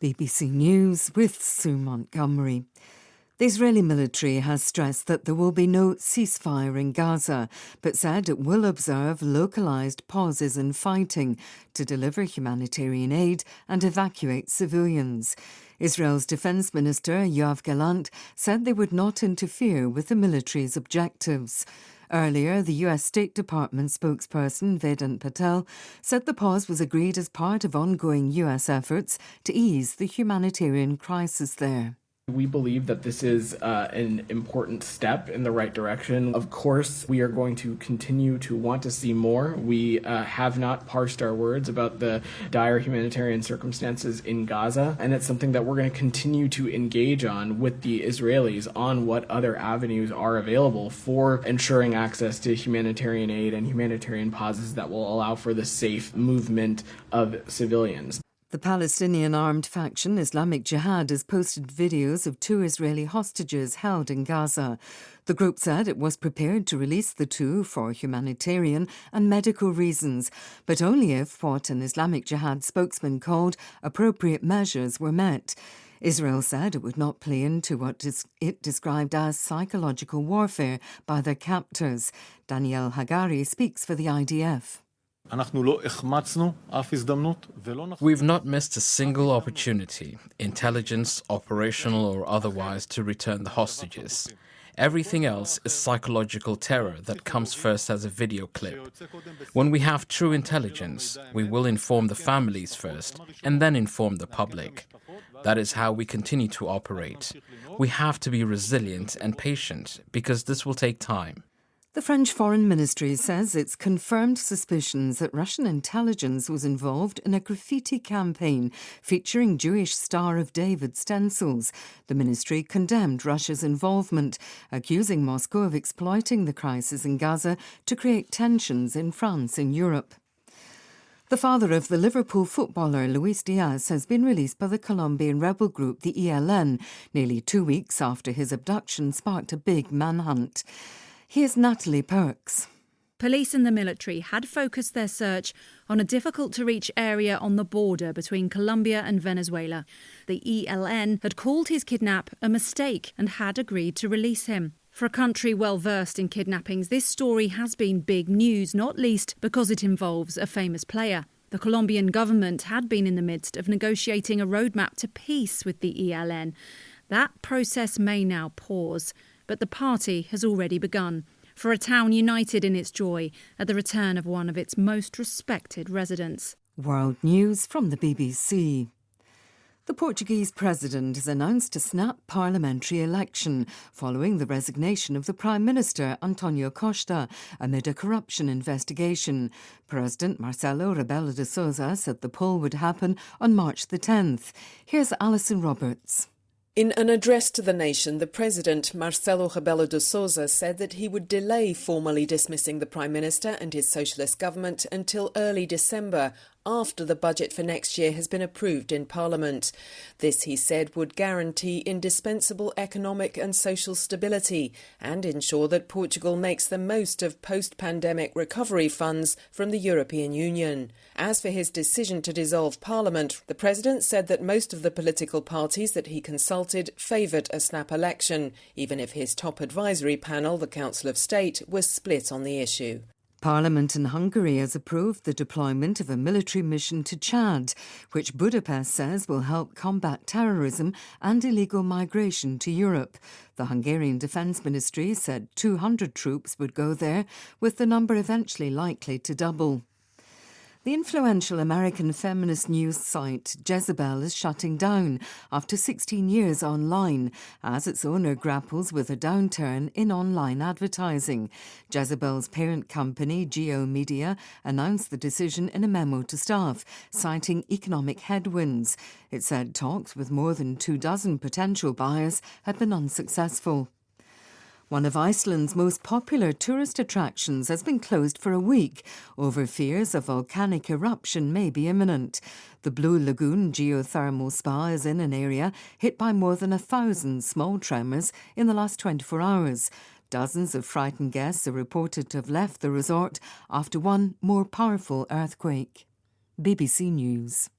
BBC News with Sue Montgomery. The Israeli military has stressed that there will be no ceasefire in Gaza, but said it will observe localised pauses in fighting to deliver humanitarian aid and evacuate civilians. Israel's Defence Minister Yoav Gallant said they would not interfere with the military's objectives. Earlier, the US State Department spokesperson Vedant Patel said the pause was agreed as part of ongoing US efforts to ease the humanitarian crisis there. We believe that this is an important step in the right direction. Of course, we are going to continue to want to see more. We have not parsed our words about the dire humanitarian circumstances in Gaza, and it's something that we're going to continue to engage on with the Israelis on what other avenues are available for ensuring access to humanitarian aid and humanitarian pauses that will allow for the safe movement of civilians. The Palestinian armed faction Islamic Jihad has posted videos of 2 Israeli hostages held in Gaza. The group said it was prepared to release the 2 for humanitarian and medical reasons, but only if what an Islamic Jihad spokesman called appropriate measures were met. Israel said it would not play into what it described as psychological warfare by their captors. Daniel Hagari speaks for the IDF. We've not missed a single opportunity, intelligence, operational or otherwise, to return the hostages. Everything else is psychological terror that comes first as a video clip. When we have true intelligence, we will inform the families first and then inform the public. That is how we continue to operate. We have to be resilient and patient because this will take time. The French Foreign Ministry says it's confirmed suspicions that Russian intelligence was involved in a graffiti campaign featuring Jewish Star of David stencils. The ministry condemned Russia's involvement, accusing Moscow of exploiting the crisis in Gaza to create tensions in France and Europe. The father of the Liverpool footballer Luis Diaz has been released by the Colombian rebel group the ELN, nearly 2 weeks after his abduction sparked a big manhunt. Here's Natalie Perks. Police and the military had focused their search on a difficult-to-reach area on the border between Colombia and Venezuela. The ELN had called his kidnap a mistake and had agreed to release him. For a country well versed in kidnappings, this story has been big news, not least because it involves a famous player. The Colombian government had been in the midst of negotiating a roadmap to peace with the ELN. That process may now pause, but the party has already begun, for a town united in its joy at the return of one of its most respected residents. World News from the BBC. The Portuguese president has announced a snap parliamentary election following the resignation of the Prime Minister António Costa amid a corruption investigation. President Marcelo Rebelo de Sousa said the poll would happen on March the 10th. Here's Alison Roberts. In an address to the nation, the President, Marcelo Rebelo de Sousa, said that he would delay formally dismissing the Prime Minister and his socialist government until early December, after the budget for next year has been approved in Parliament. This, he said, would guarantee indispensable economic and social stability and ensure that Portugal makes the most of post-pandemic recovery funds from the European Union. As for his decision to dissolve Parliament, the President said that most of the political parties that he consulted favoured a snap election, even if his top advisory panel, the Council of State, was split on the issue. Parliament in Hungary has approved the deployment of a military mission to Chad, which Budapest says will help combat terrorism and illegal migration to Europe. The Hungarian Defence Ministry said 200 troops would go there, with the number eventually likely to double. The influential American feminist news site Jezebel is shutting down after 16 years online as its owner grapples with a downturn in online advertising. Jezebel's parent company, Geo Media, announced the decision in a memo to staff, citing economic headwinds. It said talks with more than 24 potential buyers had been unsuccessful. One of Iceland's most popular tourist attractions has been closed for a week over fears a volcanic eruption may be imminent. The Blue Lagoon geothermal spa is in an area hit by more than 1,000 small tremors in the last 24 hours. Dozens of frightened guests are reported to have left the resort after one more powerful earthquake. BBC News.